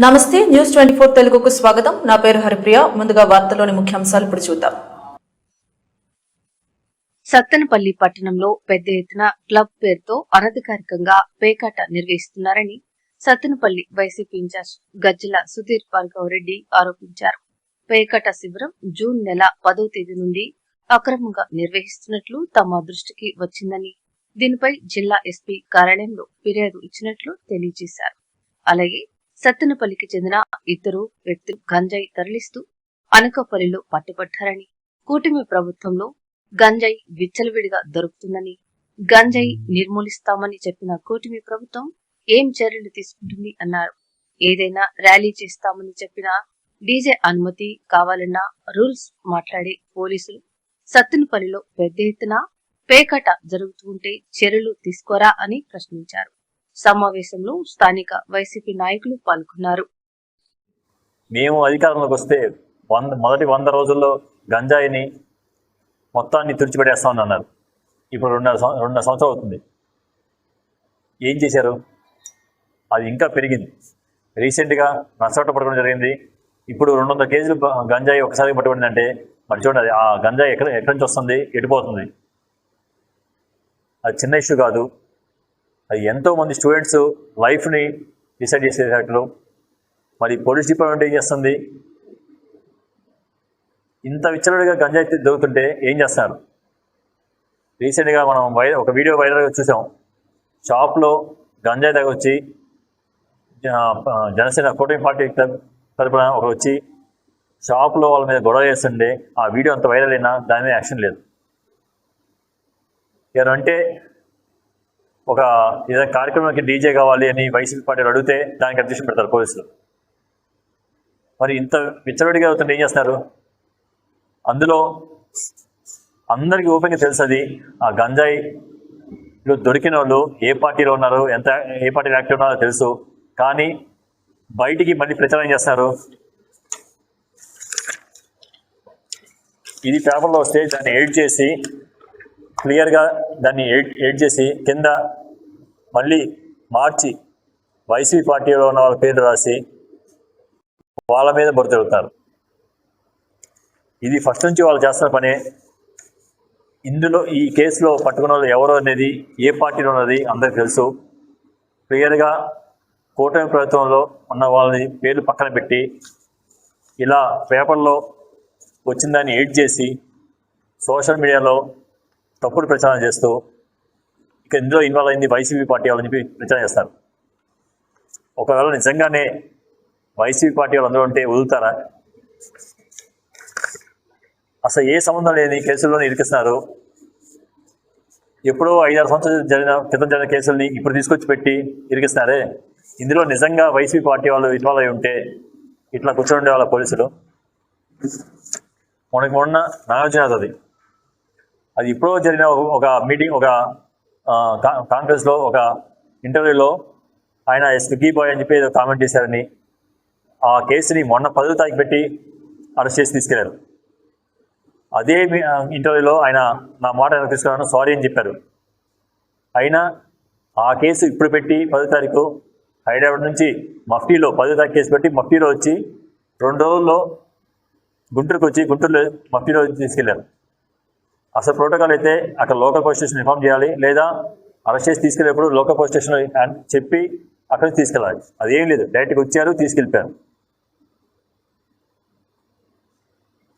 నమస్తే న్యూస్ 24 తెలుగుకు స్వాగతం. నా పేరు హరిప్రియ. ముందుగా వార్తల్లోని ముఖ్యాంశాలు ఇప్పుడు చూద్దాం. సత్తెనపల్లి పట్టణంలో పెద్ద ఎత్తున క్లబ్ పేరుతో అనధికారికంగా పేకాట నిర్వహిస్తున్నారని సత్తెనపల్లి వైసీపీ ఇన్ఛార్జ్ గజ్జల సుధీర్ భార్గవరెడ్డి ఆరోపించారు. పేకాట శిబిరం జూన్ నెల 10వ తేదీ నుండి అక్రమంగా నిర్వహిస్తున్నట్లు తమ దృష్టికి వచ్చిందని, దీనిపై జిల్లా ఎస్పీ కార్యాలయంలో ఫిర్యాదు ఇచ్చినట్లు తెలియజేశారు. అలాగే సత్తెనపల్లికి చెందిన ఇద్దరు వ్యక్తులు గంజాయి తరలిస్తూ అనకాపల్లిలో పట్టుబట్టారని, కూటమి ప్రభుత్వంలో గంజాయి విచ్చలవిడిగా దొరుకుతుందని, గంజాయి నిర్మూలిస్తామని చెప్పిన కూటమి ప్రభుత్వం ఏం చర్యలు తీసుకుంటుంది అన్నారు. ఏదైనా ర్యాలీ చేస్తామని చెప్పిన డీజే అనుమతి కావాలన్న రూల్స్ మాట్లాడే పోలీసులు సత్తెనపల్లిలో పెద్ద ఎత్తున పేకాట జరుగుతుంటే చర్యలు తీసుకోరా అని ప్రశ్నించారు. సమావేశంలో స్థానిక వైసీపీ నాయకులు పాల్గొన్నారు. మేము అధికారంలోకి వస్తే మొదటి 100 రోజుల్లో గంజాయిని మొత్తాన్ని తుడిచిపెట్టేస్తామని అన్నారు. ఇప్పుడు 2.5 సంవత్సరాలు అవుతుంది. ఏం చేశారు? అది ఇంకా పెరిగింది. రీసెంట్గా నష్టపట్ట పట్టుకోవడం జరిగింది. ఇప్పుడు 200 కేజీలు గంజాయి ఒకసారి పట్టుబడిందంటే మరి చూడండి, ఆ గంజాయి ఎక్కడి నుంచి వస్తుంది, ఎడిపోతుంది. అది చిన్న ఇష్యూ కాదు. అది ఎంతోమంది స్టూడెంట్స్ లైఫ్ని డిసైడ్ చేసేటట్లు. మరి పోలీస్ డిపార్ట్మెంట్ ఏం చేస్తుంది? ఇంత విచ్చలవిడిగా గంజాయి దొరుకుతుంటే ఏం చేస్తున్నారు? రీసెంట్గా మనం ఒక వీడియో వైరల్గా చూసాం. షాప్లో గంజాయి వచ్చి జనసేన కూటమి పార్టీ తరపున ఒకరు వచ్చి షాప్లో వాళ్ళ మీద గొడవ చేస్తుండే ఆ వీడియో అంత వైరల్ అయినా దాని మీద యాక్షన్ లేదు. ఎవరంటే ఒక ఏదైనా కార్యక్రమానికి డీజే కావాలి అని వైసీపీ పార్టీలు అడిగితే దానికి అబ్జెక్షన్ పెడతారు పోలీసులు. మరి ఇంత విచ్చలవిడిగా అవుతుంటే ఏం చేస్తున్నారు? అందులో అందరికీ ఓపెన్గా తెలుస్తుంది ఆ గంజాయిలో దొరికిన వాళ్ళు ఏ పార్టీలో ఉన్నారు, ఏ పార్టీలో యాక్టివ్ ఉన్నారో తెలుసు. కానీ బయటికి మళ్ళీ ప్రచారం చేస్తున్నారు. ఇది పేపర్లో వస్తే దాన్ని ఎడిట్ చేసి క్లియర్గా దాన్ని ఎడిట్ చేసి కింద మళ్ళీ మార్చి వైసీపీ పార్టీలో ఉన్న వాళ్ళ పేరు రాసి వాళ్ళ మీద బురద జరుగుతారు. ఇది ఫస్ట్ నుంచి వాళ్ళు చేస్తున్న పనే. ఇందులో ఈ కేసులో పట్టుకున్న వాళ్ళు ఎవరు అనేది, ఏ పార్టీలో ఉన్నది అందరికీ తెలుసు. క్లియర్గా కూటమి ప్రభుత్వంలో ఉన్న వాళ్ళని పేర్లు పక్కన పెట్టి ఇలా పేపర్లో వచ్చిన దాన్ని ఎడిట్ చేసి సోషల్ మీడియాలో తప్పుడు ప్రచారం చేస్తూ ఇక ఇందులో ఇన్వాల్వ్ అయింది వైసీపీ పార్టీ వాళ్ళని చెప్పి ప్రచారం చేస్తారు. ఒకవేళ నిజంగానే వైసీపీ పార్టీ వాళ్ళు అందరూ ఉంటే వదులుతారా? అసలు ఏ సంబంధం లేని కేసుల్లోనే ఇరికిస్తున్నారు. ఎప్పుడో 5-6 సంవత్సరాలు క్రితం జరిగిన కేసుల్ని ఇప్పుడు తీసుకొచ్చి పెట్టి ఇరికిస్తున్నారే. ఇందులో నిజంగా వైసీపీ పార్టీ వాళ్ళు ఇన్వాల్వ్ అయి ఉంటే ఇట్లా కూర్చొని ఉండే వాళ్ళ పోలీసులు. మొన్న నాగార్జున అది ఇప్పుడు జరిగిన ఒక మీటింగ్, ఒక కాన్ఫరెన్స్లో, ఒక ఇంటర్వ్యూలో ఆయన స్విగ్గీ బాయ్ అని చెప్పి ఏదో కామెంట్ చేశారని ఆ కేసుని మొన్న 10వ తారీఖు పెట్టి అరెస్ట్ చేసి తీసుకెళ్లారు. అదే ఇంటర్వ్యూలో ఆయన నా మాట తీసుకున్నాను, సారీ అని చెప్పారు. అయినా ఆ కేసు ఇప్పుడు పెట్టి 10వ తారీఖు హైదరాబాద్ నుంచి మఫ్టీలో 10వ తారీఖు కేసు పెట్టి మఫ్టీలో వచ్చి 2 రోజుల్లో గుంటూరుకు వచ్చి గుంటూరులో మఫ్టీలో తీసుకెళ్లారు. అసలు ప్రోటోకాల్ అయితే అక్కడ లోకల్ పోలీస్ స్టేషన్ ఇన్ఫార్మ్ చేయాలి, లేదా అరెస్ట్ చేసి తీసుకెళ్ళేప్పుడు లోకల్ పోలీస్ స్టేషన్లో చెప్పి అక్కడికి తీసుకెళ్ళాలి. అదేం లేదు, డైరెక్ట్గా వచ్చారు, తీసుకెళ్ళిపోయారు.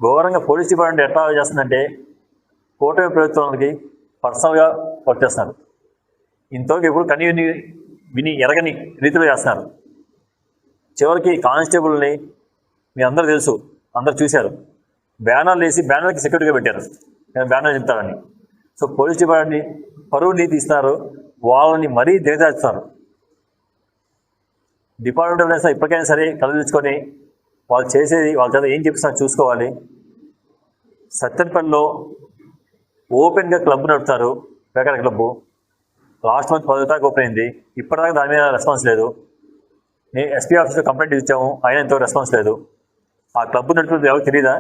ఘోరంగా పోలీస్ డిపార్ట్మెంట్ ఎట్లా చేస్తుందంటే కూటమి ప్రభుత్వానికి పర్సనల్గా వర్క్ చేస్తున్నారు. ఇంతవరకు ఎప్పుడు విని ఎరగని రీతిలో చేస్తున్నారు. చివరికి కానిస్టేబుల్ని మీ అందరూ తెలుసు, అందరు చూశారు, బ్యానర్లు వేసి బ్యానర్కి సెక్యూరిటీగా పెట్టారు, బ్యానర్ చెప్తారని. సో పోలీస్ డిపార్ట్మెంట్ని పరువుని తీస్తున్నారు, వాళ్ళని మరీ దిగజారుస్తున్నారు. డిపార్ట్మెంట్ అనేది ఇప్పటికైనా సరే కళ్ళు తెచ్చుకొని వాళ్ళు చేసేది వాళ్ళ చేత ఏం చెప్పిస్తున్నా చూసుకోవాలి. సత్తెనపల్లిలో ఓపెన్గా క్లబ్ నడుపుతారు, పేకాట క్లబ్బు. లాస్ట్ మంత్ 10వ తారీఖు ఓపెన్ అయింది. ఇప్పటిదాకా దాని మీద రెస్పాన్స్ లేదు. నేను ఎస్పీ ఆఫీస్లో కంప్లైంట్ ఇచ్చాము, అయినా ఎంతవరకు రెస్పాన్స్ లేదు. ఆ క్లబ్ నడుపుతుంది ఎవరికి తెలీదా?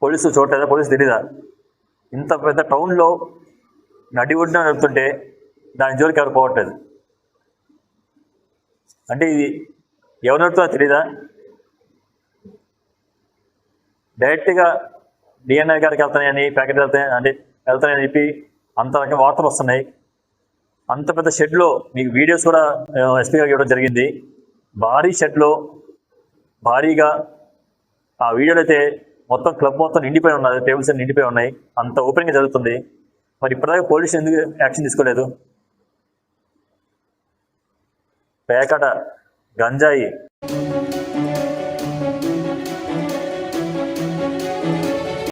పోలీసులు చూడలేదా? పోలీసు తెలీదా? ఇంత పెద్ద టౌన్లో నడి ఒడ్డున నడుపుతుంటే దాని జోలికి ఎవరు పోవట్లేదు. అంటే ఇది ఎవరు నడుపుతుందో తెలీదా? డైరెక్ట్గా డిఎన్ఐ గారికి వెళ్తాయని ప్యాకెట్ వెళ్తాయని చెప్పి అంత రకం వార్తలు వస్తున్నాయి. అంత పెద్ద షెడ్లో మీకు వీడియోస్ కూడా ఎస్పీ గారికి ఇవ్వడం జరిగింది. భారీ షెడ్లో భారీగా ఆ వీడియోలో అయితే మొత్తం క్లబ్ మొత్తం నిండిపోయి ఉన్నది, టేబుల్స్ అన్ని నిండిపోయి ఉన్నాయి, అంత ఓపెన్గా జరుగుతుంది. మరి ఇప్పటిదాకా పోలీసులు ఎందుకు యాక్షన్ తీసుకోలేదు? పేకాట, గంజాయి